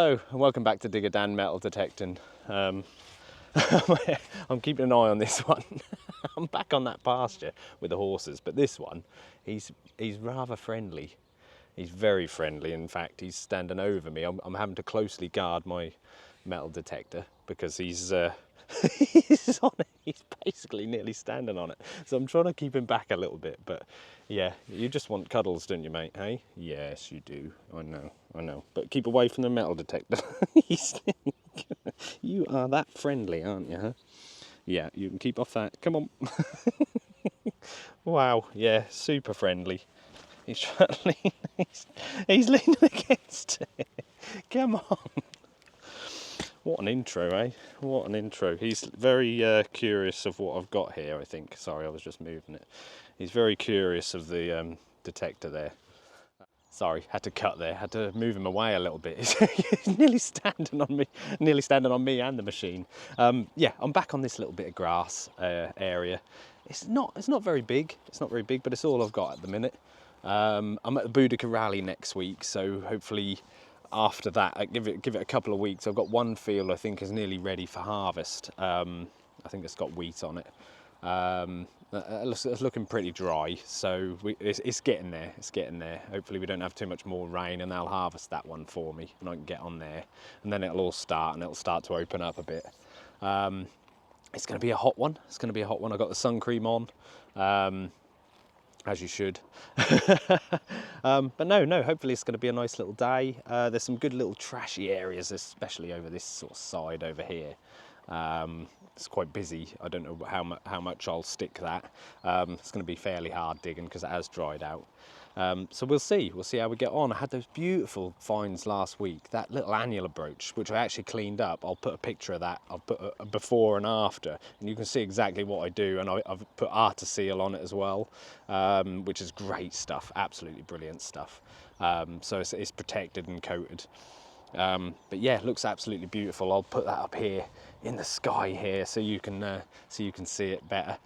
Hello and welcome back to Digger Dan Metal Detecting. I'm keeping an eye on this one. I'm back on that pasture with the horses, but this one, he's rather friendly. He's very friendly. In fact, he's standing over me. I'm having to closely guard my metal detector because he's he's on it. He's basically nearly standing on it. So I'm trying to keep him back a little bit, but yeah, you just want cuddles, don't you, mate? Hey? Yes, you do. I know. But keep away from the metal detector. You are that friendly, aren't you, huh? Yeah, you can keep off that. Come on. Wow, yeah, super friendly. He's he's leaning against it. Come on. What an intro, eh? What an intro. He's very curious of what I've got here, I think. Sorry, I was just moving it. He's very curious of the detector there. Sorry, had to cut there. Had to move him away a little bit. He's nearly standing on me and the machine. Yeah, I'm back on this little bit of grass area. It's not very big. It's not very big, but it's all I've got at the minute. I'm at the Boudica Rally next week, so hopefully after that, I give it a couple of weeks. I've got one field I think is nearly ready for harvest. I think it's got wheat on it. It's looking pretty dry, so it's getting there. It's getting there. Hopefully we don't have too much more rain, and they'll harvest that one for me, and I can get on there, and then it'll all start, and it'll start to open up a bit. It's going to be a hot one. It's going to be a hot one. I got the sun cream on. As you should. But no, hopefully it's going to be a nice little day. There's some good little trashy areas, especially over this sort of side over here. It's quite busy. I don't know how much I'll stick that. It's going to be fairly hard digging because it has dried out. So we'll see how we get on. I had those beautiful finds last week. That little annular brooch, which I actually cleaned up. I'll put a picture of that. I'll put a before and after, and you can see exactly what I do. And I've put artiseal on it as well, which is great stuff, absolutely brilliant stuff. So it's protected and coated. But yeah, it looks absolutely beautiful. I'll put that up here in the sky here so you can see it better.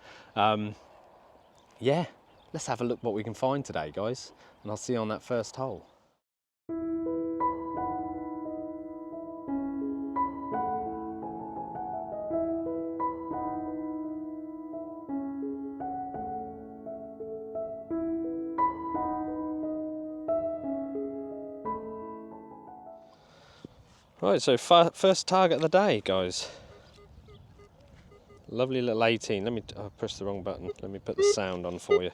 Yeah. Let's have a look what we can find today, guys, and I'll see you on that first hole. Right, so first target of the day, guys. Lovely little 18. I pressed the wrong button. Let me put the sound on for you.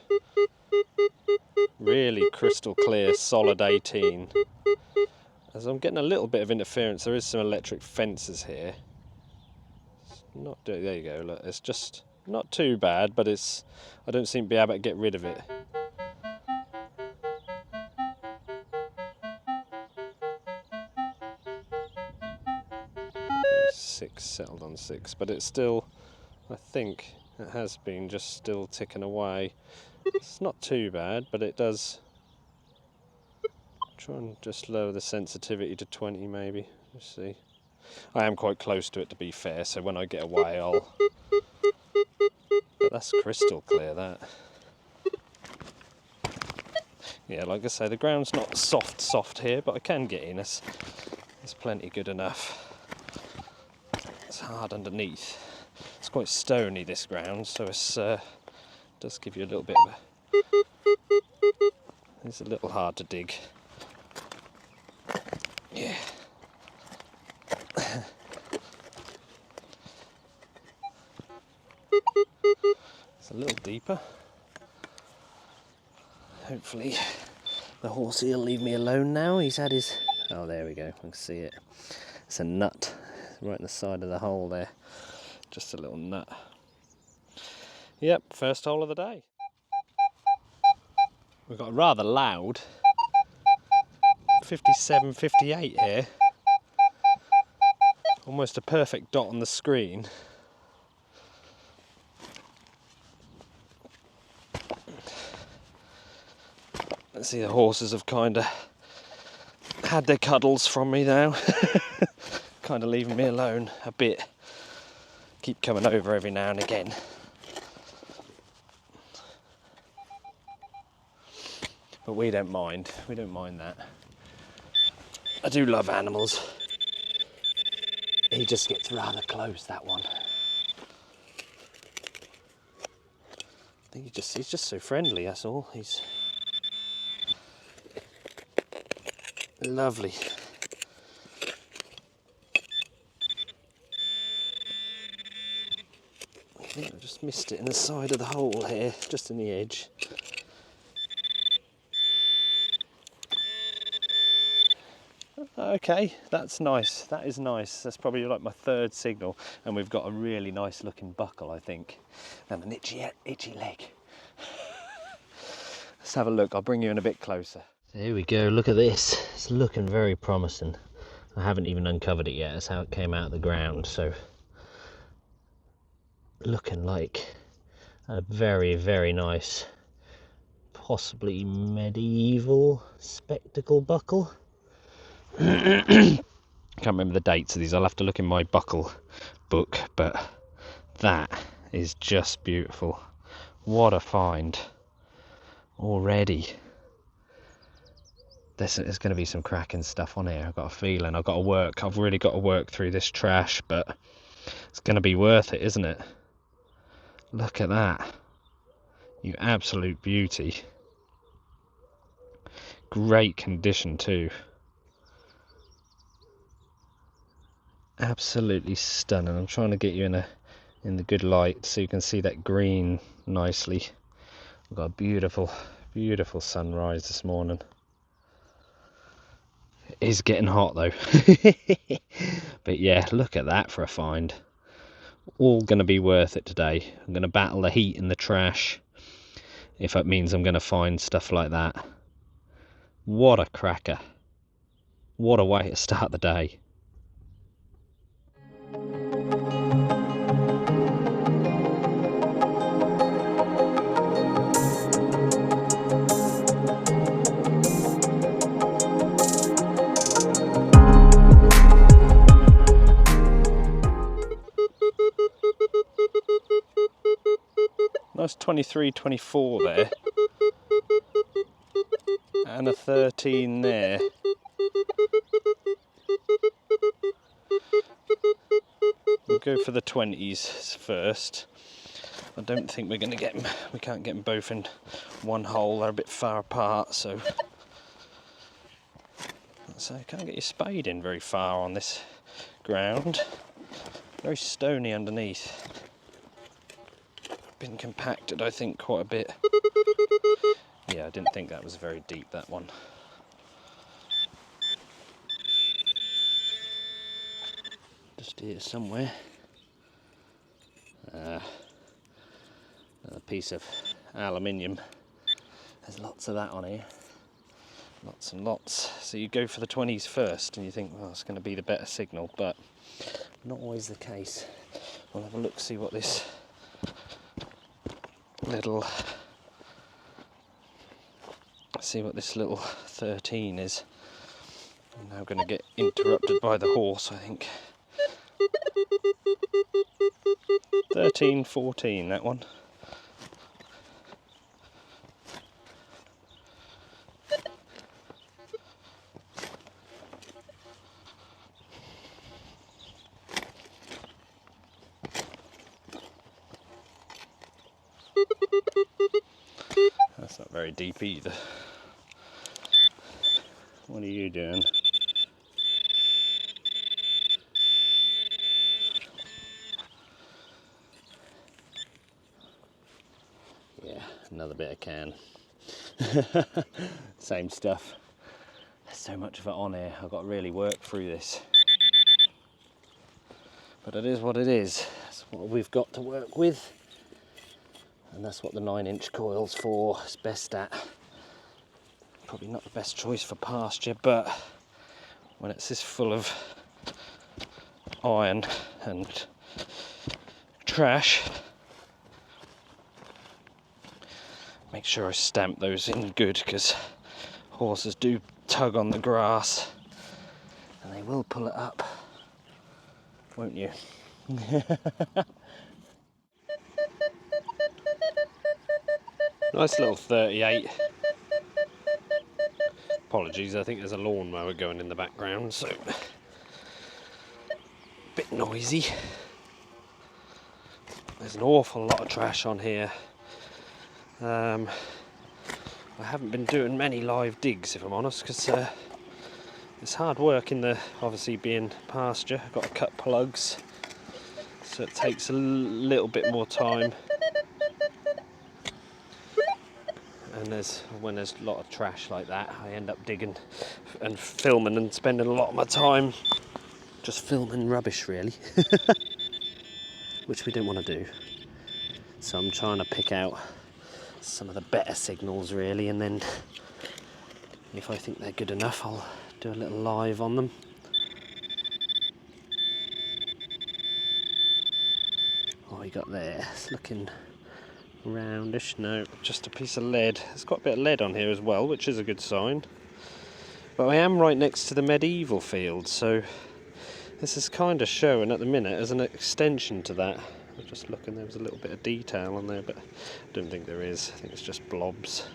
Really crystal clear, solid 18. As I'm getting a little bit of interference, there is some electric fences here. There you go, look, it's just not too bad, but I don't seem to be able to get rid of it. Six, settled on 6, but it's still, I think it has been just still ticking away. It's not too bad, but it does. Try and just lower the sensitivity to 20 maybe. Let's see. I am quite close to it, to be fair, so when I get away I'll... But that's crystal clear, that. Yeah, like I say, the ground's not soft here, but I can get in. It's plenty good enough. It's hard underneath. It's quite stony, this ground, so it does give you a little bit of a... It's a little hard to dig. Yeah. It's a little deeper. Hopefully the horsey will leave me alone now. He's had his... Oh, there we go. I can see it. It's a nut right in the side of the hole there. Just a little nut. Yep, first hole of the day. We've got a rather loud 57, 58 here. Almost a perfect dot on the screen. Let's see, the horses have kind of had their cuddles from me now. Kind of leaving me alone a bit. Keep coming over every now and again. But we don't mind that. I do love animals. he just gets rather close, that one. I think he's just so friendly, that's all. He's lovely. I think I just missed it in the side of the hole here, just in the edge. Okay, that's nice. That is nice. That's probably like my third signal, and we've got a really nice looking buckle, I think, and an itchy leg. Let's have a look. I'll bring you in a bit closer. Here we go. Look at this. It's looking very promising. I haven't even uncovered it yet. That's how it came out of the ground. So looking like a very, very nice, possibly medieval spectacle buckle. Can't remember the dates of these. I'll have to look in my buckle book, but that is just beautiful. What a find already. There's going to be some cracking stuff on here. I've got a feeling. I've really got to work through this trash, but it's going to be worth it, isn't it? Look at that. You absolute beauty. Great condition too. Absolutely stunning. I'm trying to get you in the good light so you can see that green nicely. We've got a beautiful, beautiful sunrise this morning. It is getting hot though. But yeah, look at that for a find. All going to be worth it today. I'm going to battle the heat and the trash if that means I'm going to find stuff like that. What a cracker. What a way to start the day. Nice 23, 24 there. And a 13 there. We'll go for the 20s first. I don't think we're going to get them. We can't get them both in one hole. They're a bit far apart, so you can't get your spade in very far on this ground. Very stony underneath. Been compacted, I think, quite a bit. Yeah, I didn't think that was very deep, that one. Just here somewhere. Another piece of aluminium. There's lots of that on here. Lots and lots. So you go for the 20s first and you think, well, it's going to be the better signal, but not always the case. We'll have a look, see what this little 13 is. I'm now going to get interrupted by the horse, I think. 13, 14, that one. That's not very deep either. What are you doing? Yeah, another bit of can. Same stuff. There's so much of it on here. I've got to really work through this. But it is what it is. That's what we've got to work with. And that's what the 9-inch coil's for. It's best at. Probably not the best choice for pasture, but when it's this full of iron and trash, make sure I stamp those in good, because horses do tug on the grass and they will pull it up, won't you? Nice little 38. Apologies, I think there's a lawnmower going in the background, so bit noisy. There's an awful lot of trash on here. I haven't been doing many live digs, if I'm honest, because it's hard work in the, obviously being pasture. I've got to cut plugs, so it takes a little bit more time. And when there's a lot of trash like that, I end up digging and filming and spending a lot of my time just filming rubbish, really, which we don't want to do. So I'm trying to pick out some of the better signals, really, and then if I think they're good enough, I'll do a little live on them. What we got there? It's looking roundish. No, just a piece of lead. There's quite a bit of lead on here as well, which is a good sign. But I am right next to the medieval field, so this is kind of showing at the minute as an extension to that. I was just looking, there was a little bit of detail on there, but I don't think there is. I think it's just blobs.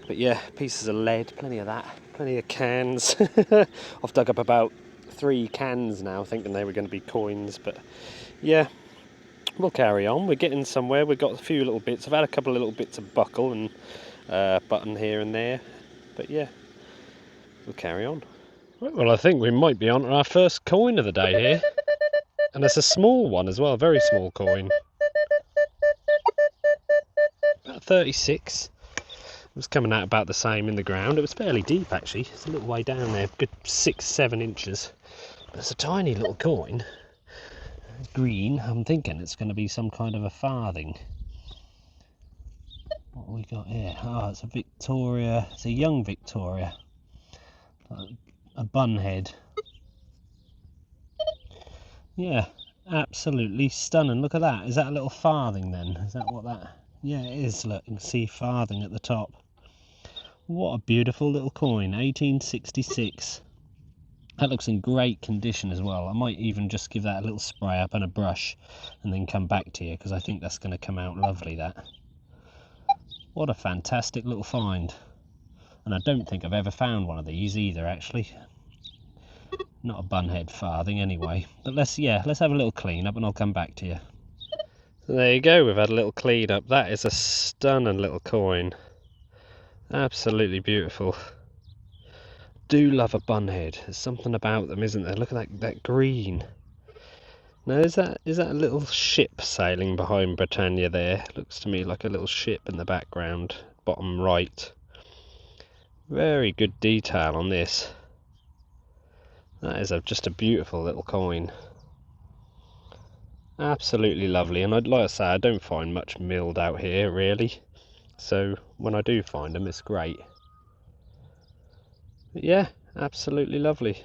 But yeah, pieces of lead, plenty of that, plenty of cans. I've dug up about 3 cans now, thinking they were going to be coins, but yeah, we'll carry on. We're getting somewhere. We've got a few little bits. I've had a couple of little bits of buckle and button here and there, but yeah, we'll carry on. Well, I think we might be on our first coin of the day here, and it's a small one as well, a very small coin. About 36. It was coming out about the same in the ground. It was fairly deep, actually. It's a little way down there, good 6-7 inches. But it's a tiny little coin. Green. I'm thinking it's going to be some kind of a farthing. What have we got here? Oh, it's a Victoria. It's a young Victoria. A bun head. Yeah, absolutely stunning. Look at that. Is that a little farthing then? Is that what that... Yeah, it is. Look, you can see farthing at the top. What a beautiful little coin, 1866. That looks in great condition as well. I might even just give that a little spray up and a brush and then come back to you, because I think that's going to come out lovely, that. What a fantastic little find. And I don't think I've ever found one of these either, actually. Not a bunhead farthing anyway. But let's have a little clean up and I'll come back to you. So there you go, we've had a little clean up. That is a stunning little coin. Absolutely beautiful. Do love a bunhead. There's something about them, isn't there? Look at that green. Now is that a little ship sailing behind Britannia there? Looks to me like a little ship in the background, bottom right. Very good detail on this. That is just a beautiful little coin. Absolutely lovely, and I'd like to say I don't find much milled out here really. So when I do find them, it's great. But yeah, absolutely lovely.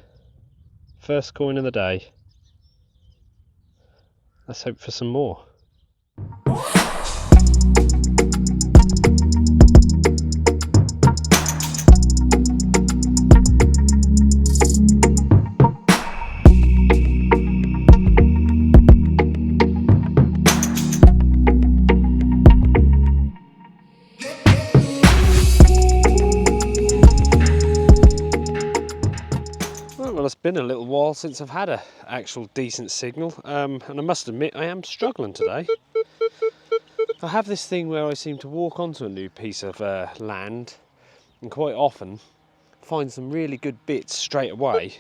First coin of the day. Let's hope for some more. Well, it's been a little while since I've had an actual decent signal, and I must admit I am struggling today. I have this thing where I seem to walk onto a new piece of land and quite often find some really good bits straight away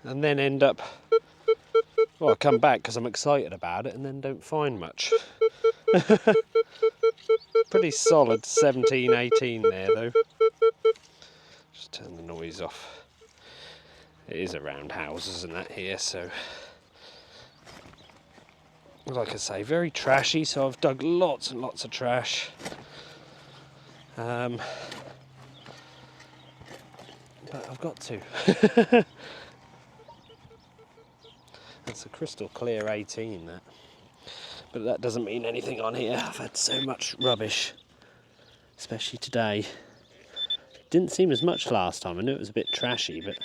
and then end up, well, I come back because I'm excited about it and then don't find much. Pretty solid 17, 18 there though. Just turn the noise off. It is around houses and that here, so like I say, very trashy, so I've dug lots and lots of trash. But I've got to. That's a crystal clear 18, that. But that doesn't mean anything on here. I've had so much rubbish, especially today. Didn't seem as much last time. I knew it was a bit trashy, but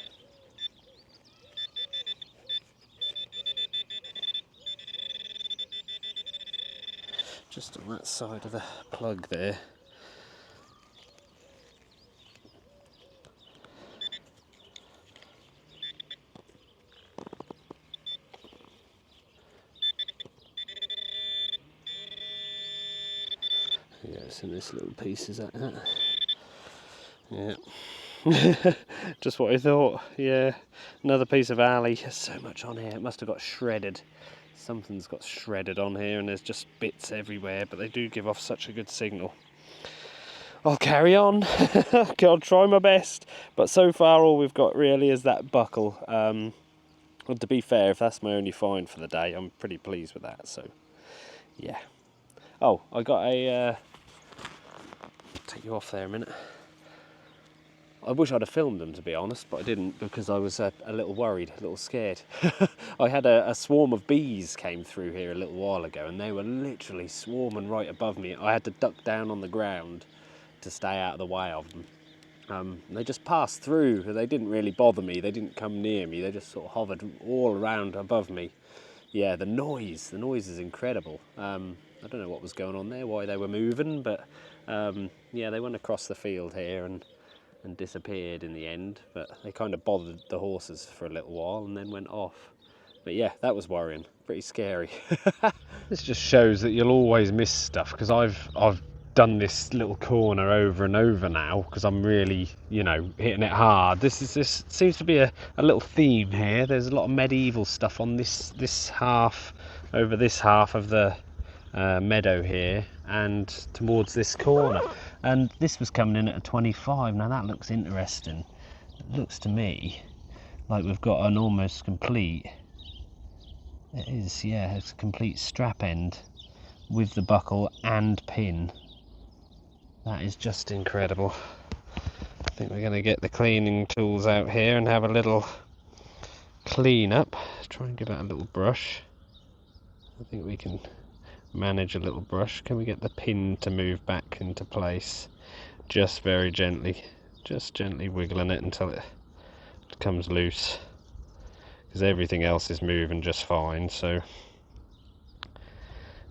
just on that side of the plug there. think this little piece is at that. Yeah. Just what I thought. Yeah. Another piece of alley. There's so much on here. It must have got shredded. Something's got shredded on here, and there's just bits everywhere, but they do give off such a good signal. I'll carry on. I'll try my best. But so far all we've got really is that buckle. Well, to be fair, if that's my only find for the day, I'm pretty pleased with that. So, yeah. Oh, I got a... take you off there a minute. I wish I'd have filmed them, to be honest, but I didn't because I was a little worried, a little scared. I had a swarm of bees came through here a little while ago, and they were literally swarming right above me. I had to duck down on the ground to stay out of the way of them. They just passed through. They didn't really bother me. They didn't come near me. They just sort of hovered all around above me. Yeah, the noise is incredible. I don't know what was going on there, why they were moving, but yeah, they went across the field here and disappeared in the end, but they kind of bothered the horses for a little while and then went off. But yeah, that was worrying, pretty scary. This just shows that you'll always miss stuff, because I've done this little corner over and over now because I'm really, you know, hitting it hard. This seems to be a little theme here. There's a lot of medieval stuff on this half, over this half of the meadow here and towards this corner, and this was coming in at a 25. Now that looks interesting. It looks to me like we've got an almost complete, it is, yeah, it's a complete strap end with the buckle and pin. That is just incredible. I think we're going to get the cleaning tools out here and have a little clean up. Try and give it a little brush. I think we can manage a little brush. Can we get the pin to move back into place? Just very gently, just gently wiggling it until it comes loose, because everything else is moving just fine, so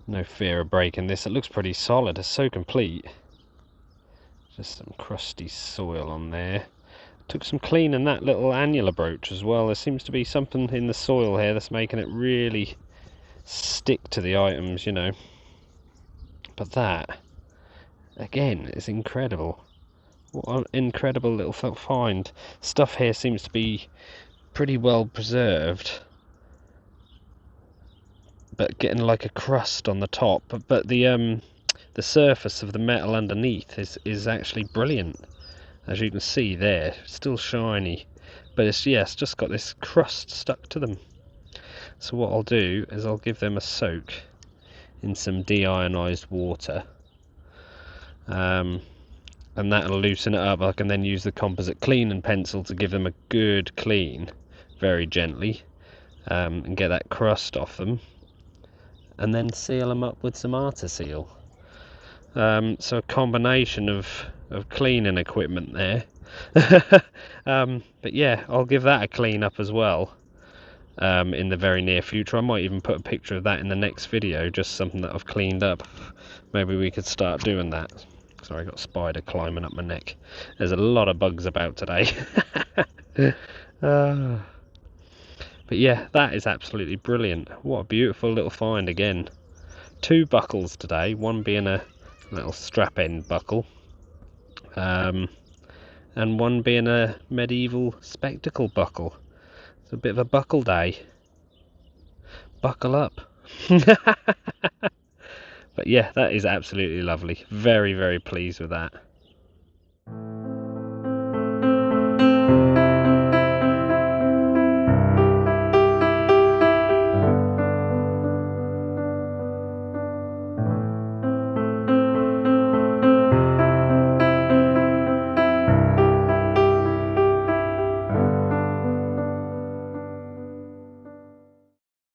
no fear of breaking this. It looks pretty solid, it's so complete. Just some crusty soil on there. Took some cleaning that little annular brooch as well. There seems to be something in the soil here that's making it really stick to the items, you know. But that, again, is incredible. What an incredible little find. Stuff here seems to be pretty well preserved, but getting like a crust on the top. But the surface of the metal underneath is actually brilliant, as you can see there. Still shiny, but it's just got this crust stuck to them. So what I'll do is I'll give them a soak in some deionized water, and that'll loosen it up. I can then use the composite cleaning pencil to give them a good clean, very gently, and get that crust off them, and then seal them up with some Artiseal. So a combination of cleaning equipment there. But yeah, I'll give that a clean up as well in the very near future. I might even put a picture of that in the next video, just something that I've cleaned up. Maybe we could start doing that. Sorry, I got a spider climbing up my neck. There's a lot of bugs about today. But yeah, that is absolutely brilliant. What a beautiful little find again. 2 buckles today, one being a little strap end buckle, and one being a medieval spectacle buckle. It's a bit of a buckle day. Buckle up. But yeah, that is absolutely lovely. Very, very pleased with that.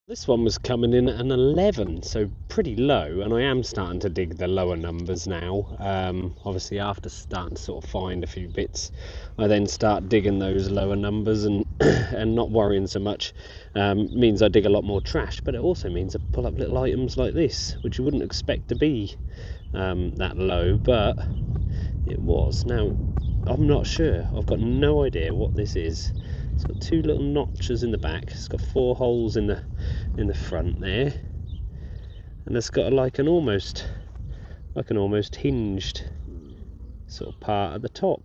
This one was coming in at an 11, so pretty low, and I am starting to dig the lower numbers now. Obviously after starting to sort of find a few bits, I then start digging those lower numbers and and not worrying so much. Means I dig a lot more trash, but it also means I pull up little items like this, which you wouldn't expect to be that low, but it was. Now, I'm not sure, I've got no idea what this is. It's got 2 little notches in the back, it's got 4 holes in the front there, and it's got like an almost like an almost hinged sort of part at the top.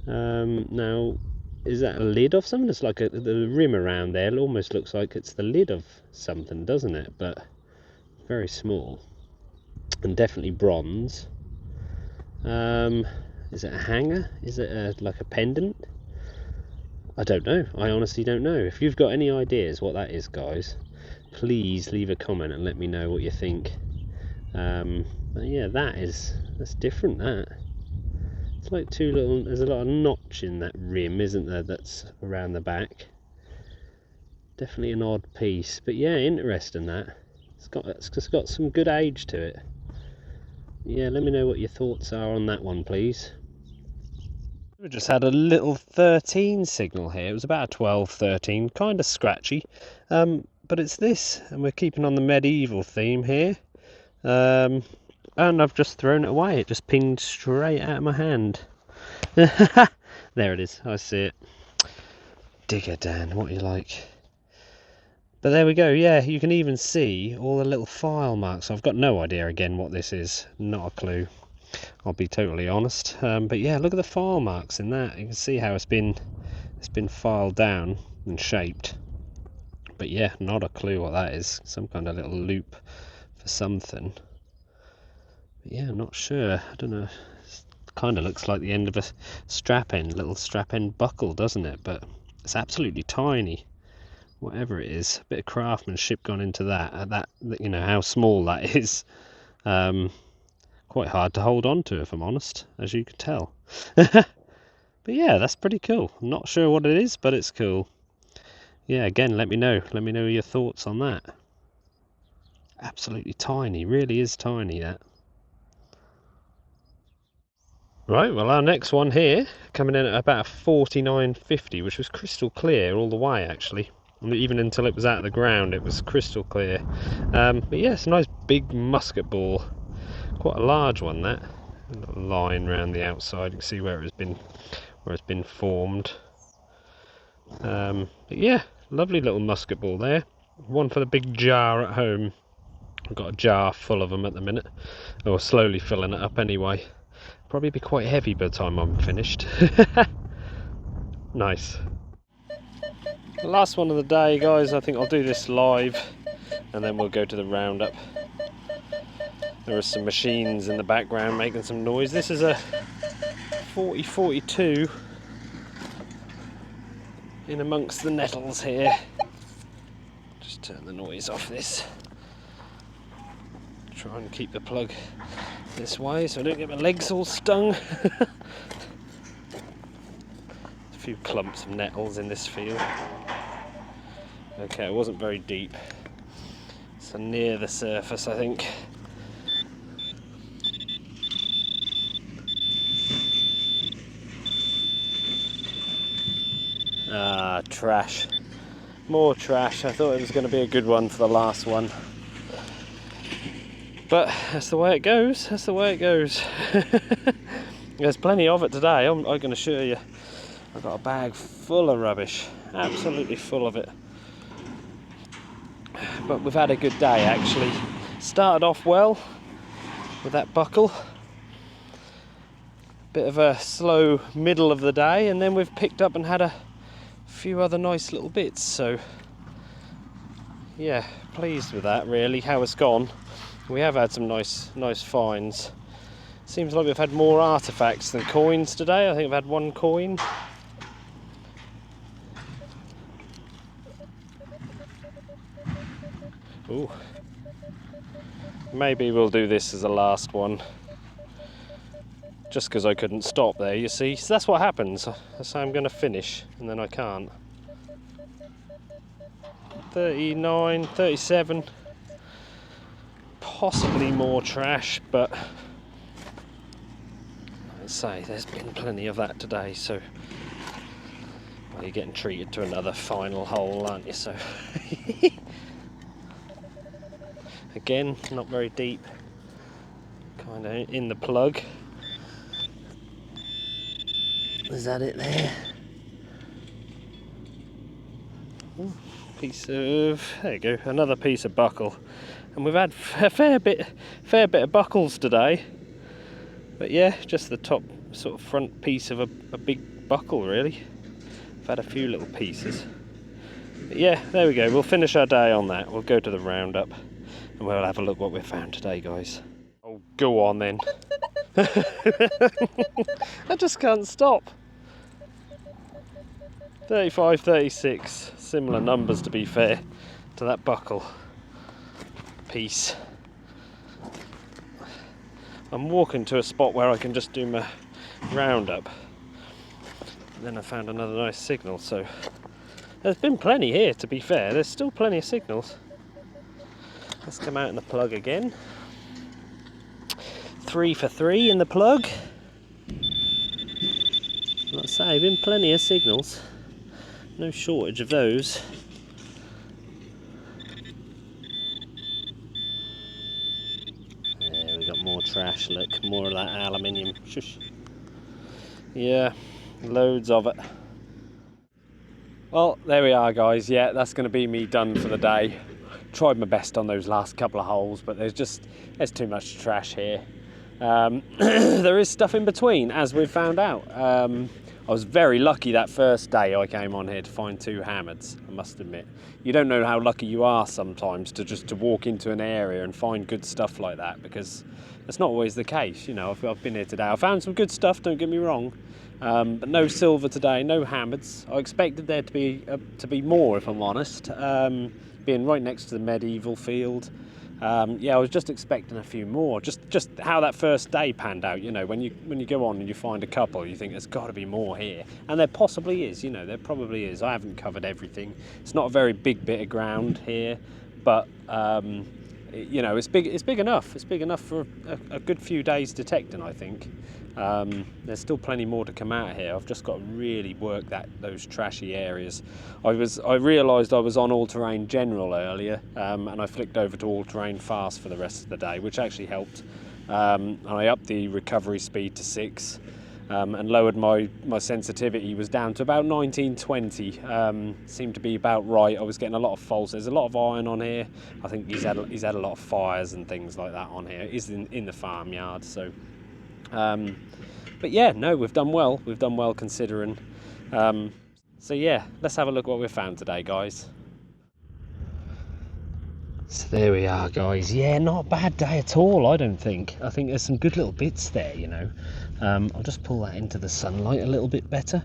Now, is that a lid of something? It's like the rim around there almost looks like it's the lid of something, doesn't it? But very small, and definitely bronze. Is it a hanger? Is it like a pendant? I don't know. I honestly don't know. If you've got any ideas what that is, guys, please leave a comment and let me know what you think. But yeah, that's different. It's like two little, there's a lot of notch in that rim, isn't there, that's around the back. Definitely an odd piece, but yeah, interesting that. It's got some good age to it. Yeah, let me know what your thoughts are on that one, please. We just had a little 13 signal here. It was about a 12, 13, kind of scratchy. But it's this, and we're keeping on the medieval theme here. And I've just thrown it away. It just pinged straight out of my hand. There it is. I see it. Digger Dan, what you like? But there we go. Yeah, you can even see all the little file marks. I've got no idea again what this is. Not a clue. I'll be totally honest. But yeah, look at the file marks in that. You can see how it's been filed down and shaped. But yeah, not a clue what that is. Some kind of little loop for something. But yeah, I'm not sure. I don't know. It kind of looks like the end of a strap end, little strap end buckle, doesn't it? But it's absolutely tiny. Whatever it is, a bit of craftsmanship gone into that. You know how small that is. Quite hard to hold on to, if I'm honest, as you can tell. But yeah, that's pretty cool. I'm not sure what it is, but it's cool. Yeah, again, let me know your thoughts on that. Absolutely tiny, really is tiny, that. Right, well, our next one here, coming in at about 49.50, which was crystal clear all the way, actually. Even until it was out of the ground, it was crystal clear. But yeah, it's a nice big musket ball. Quite a large one, that. A little line around the outside. You can see where it's been formed. But yeah, lovely little musket ball there. One for the big jar at home. I've got a jar full of them at the minute. Or slowly filling it up anyway. Probably be quite heavy by the time I'm finished. Nice. Last one of the day, guys. I think I'll do this live and then we'll go to the roundup. There are some machines in the background making some noise. This is a 4042 in amongst the nettles here. Just turn the noise off this. Try and keep the plug this way so I don't get my legs all stung. A few clumps of nettles in this field. Okay, it wasn't very deep. So near the surface, I think. Ah, trash. More trash. I thought it was going to be a good one for the last one. But that's the way it goes. That's the way it goes. There's plenty of it today. I can assure you. I've got a bag full of rubbish. Absolutely full of it. But we've had a good day, actually. Started off well with that buckle. Bit of a slow middle of the day, and then we've picked up and had a few other nice little bits. So yeah, pleased with that, really, how it's gone. We have had some nice finds. Seems like we've had more artifacts than coins today. I think I've had one coin. Ooh. Maybe we'll do this as the last one. Just because I couldn't stop there, you see. So that's what happens. I say I'm going to finish, and then I can't. 39, 37. Possibly more trash, but I'd say there's been plenty of that today, so well, you're getting treated to another final hole, aren't you? So again, not very deep, kind of in the plug. Is that it there? Ooh, piece of, there you go, another piece of buckle. And and we've had a fair bit of buckles today. But yeah, just the top sort of front piece of a big buckle really. I've had a few little pieces. But yeah, there we go. We'll finish our day on that. We'll go to the roundup and we'll have a look what we've found today, guys. Oh, go on then. I just can't stop. 35, 36, similar numbers to be fair to that buckle piece. I'm walking to a spot where I can just do my roundup. And then I found another nice signal, so there's been plenty here to be fair. There's still plenty of signals. Let's come out in the plug again. 3 for 3 in the plug. Like I say, been plenty of signals. No shortage of those. There we got more trash, look, more of that aluminium. Shush. Yeah, loads of it. Well, there we are guys, yeah, that's going to be me done for the day. Tried my best on those last couple of holes, but there's too much trash here. There is stuff in between, as we've found out. I was very lucky that first day I came on here to find 2 hammers, I must admit. You don't know how lucky you are sometimes to walk into an area and find good stuff like that, because that's not always the case. You know, I've been here today. I found some good stuff, don't get me wrong, but no silver today, no hammers. I expected there to be more, if I'm honest, being right next to the medieval field. Yeah, I was just expecting a few more. Just how that first day panned out. You know, when you go on and you find a couple, you think there's got to be more here, and there possibly is. You know, there probably is. I haven't covered everything. It's not a very big bit of ground here, but you know, it's big enough. It's big enough for a good few days detecting, I think. There's still plenty more to come out here. I've just got to really work those trashy areas. I realised I was on all-terrain general earlier, and I flicked over to all-terrain fast for the rest of the day, which actually helped. And I upped the recovery speed to 6, and lowered my sensitivity was down to about 1920. Seemed to be about right. I was getting a lot of false. There's a lot of iron on here. I think he's had a lot of fires and things like that on here. It is in the farmyard, so. But yeah, no, we've done well. We've done well considering. So yeah, let's have a look what we've found today, guys. So there we are, guys. Yeah, not a bad day at all, I don't think. I think there's some good little bits there, you know. I'll just pull that into the sunlight a little bit better.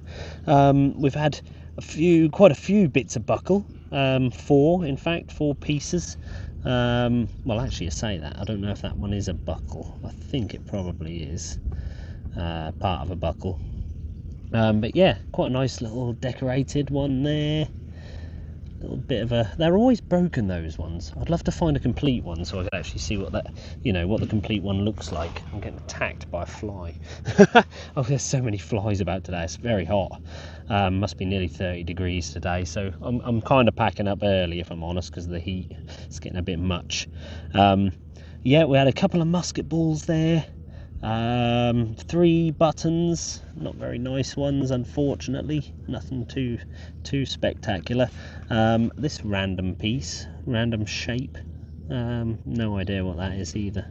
We've had quite a few bits of buckle. 4, in fact, 4 pieces. Well, actually, I say that. I don't know if that one is a buckle. I think it probably is part of a buckle. But yeah, quite a nice little decorated one there. Little bit of a. They're always broken, those ones. I'd love to find a complete one so I could actually see what the complete one looks like. I'm getting attacked by a fly. Oh, there's so many flies about today. It's very hot. Must be nearly 30 degrees today, so I'm kind of packing up early, if I'm honest, because of the heat. It's getting a bit much. Yeah, we had a couple of musket balls there. 3 buttons, not very nice ones, unfortunately. Nothing too spectacular. This random piece, random shape, no idea what that is either.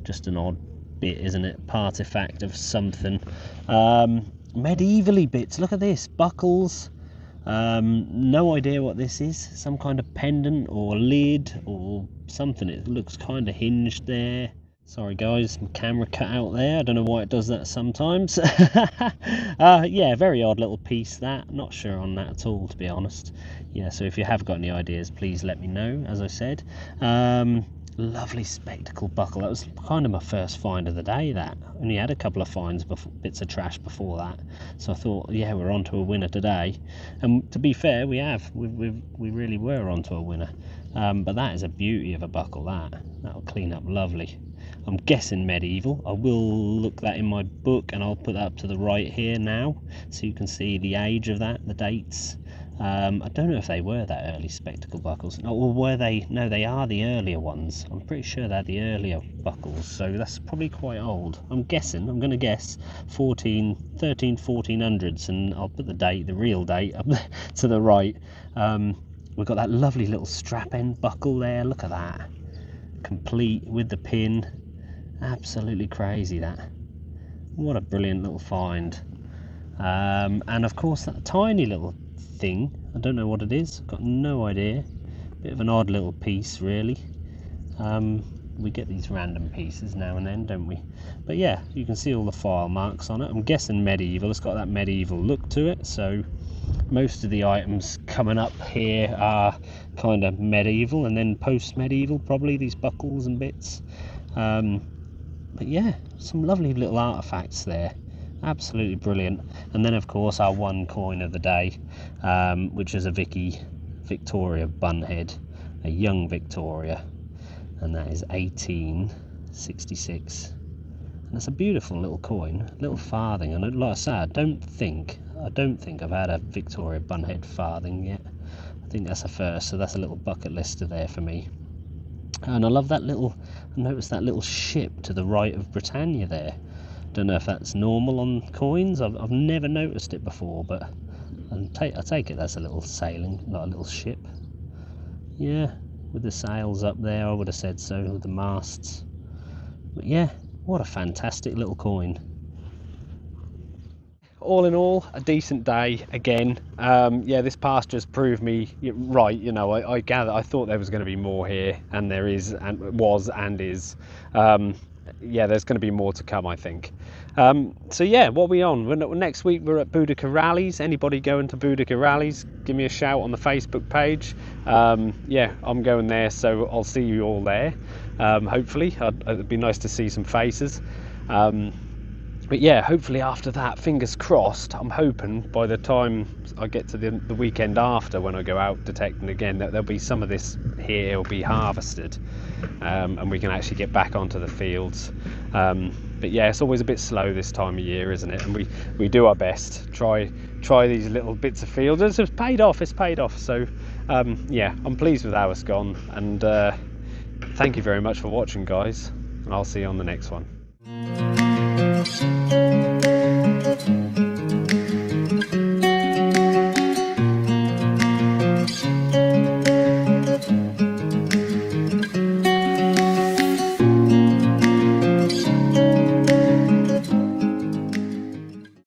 Just an odd bit, isn't it? Partifact of something. Medievally bits. Look at this, buckles. No idea what this is. Some kind of pendant or lid or something. It looks kind of hinged there. Sorry guys, my camera cut out there. I don't know why it does that sometimes. Yeah, very odd little piece that. Not sure on that at all, to be honest. Yeah, so if you have got any ideas, please let me know, as I said. Lovely spectacle buckle. That was kind of my first find of the day, that. Only had a couple of finds, bits of trash before that. So I thought, yeah, we're on to a winner today. And to be fair, we really were on to a winner. But that is a beauty of a buckle, that'll clean up lovely. I'm guessing medieval. I will look that in my book and I'll put that up to the right here now so you can see the age of that, the dates. I don't know if they were that early spectacle buckles. Or were they? No, they are the earlier ones. I'm pretty sure they're the earlier buckles, so that's probably quite old. I'm going to guess 1400s, and I'll put the real date up to the right. We've got that lovely little strap end buckle there. Look at that. complete with the pin. Absolutely crazy that. What a brilliant little find. And of course that tiny little thing, I don't know what it is, got no idea. Bit of an odd little piece really. We get these random pieces now and then, don't we? But yeah, you can see all the file marks on it. I'm guessing medieval. It's got that medieval look to it, so most of the items coming up here are kind of medieval and then post-medieval, probably, these buckles and bits. But yeah, some lovely little artifacts there. Absolutely brilliant. And then of course our one coin of the day, which is a Victoria bunhead, a young Victoria, and that is 1866. And it's a beautiful little coin, little farthing. And like I say, I don't think I've had a Victoria bunhead farthing yet. I think that's a first, so that's a little bucket lister there for me. And I love that little, I noticed that little ship to the right of Britannia there. Don't know if that's normal on coins. I've never noticed it before, but I take it that's a little sailing, like a little ship. Yeah, with the sails up there, I would have said so, with the masts. But yeah, what a fantastic little coin. All in all, a decent day again. Yeah, this pasture's proved me right. You know, I thought there was going to be more here, and there is, and was, and is. Yeah, there's going to be more to come, I think. So yeah, what are we on? Next week we're at Boudica Rallies. Anybody going to Boudica Rallies, give me a shout on the Facebook page. Yeah, I'm going there, so I'll see you all there. Hopefully, it'd be nice to see some faces. But yeah, hopefully after that, fingers crossed, I'm hoping by the time I get to the weekend after, when I go out detecting again, that there'll be some of this here will be harvested, and we can actually get back onto the fields. But yeah, it's always a bit slow this time of year, isn't it? And we do our best, try these little bits of field. It's paid off. So yeah, I'm pleased with how it's gone, and thank you very much for watching, guys, and I'll see you on the next one.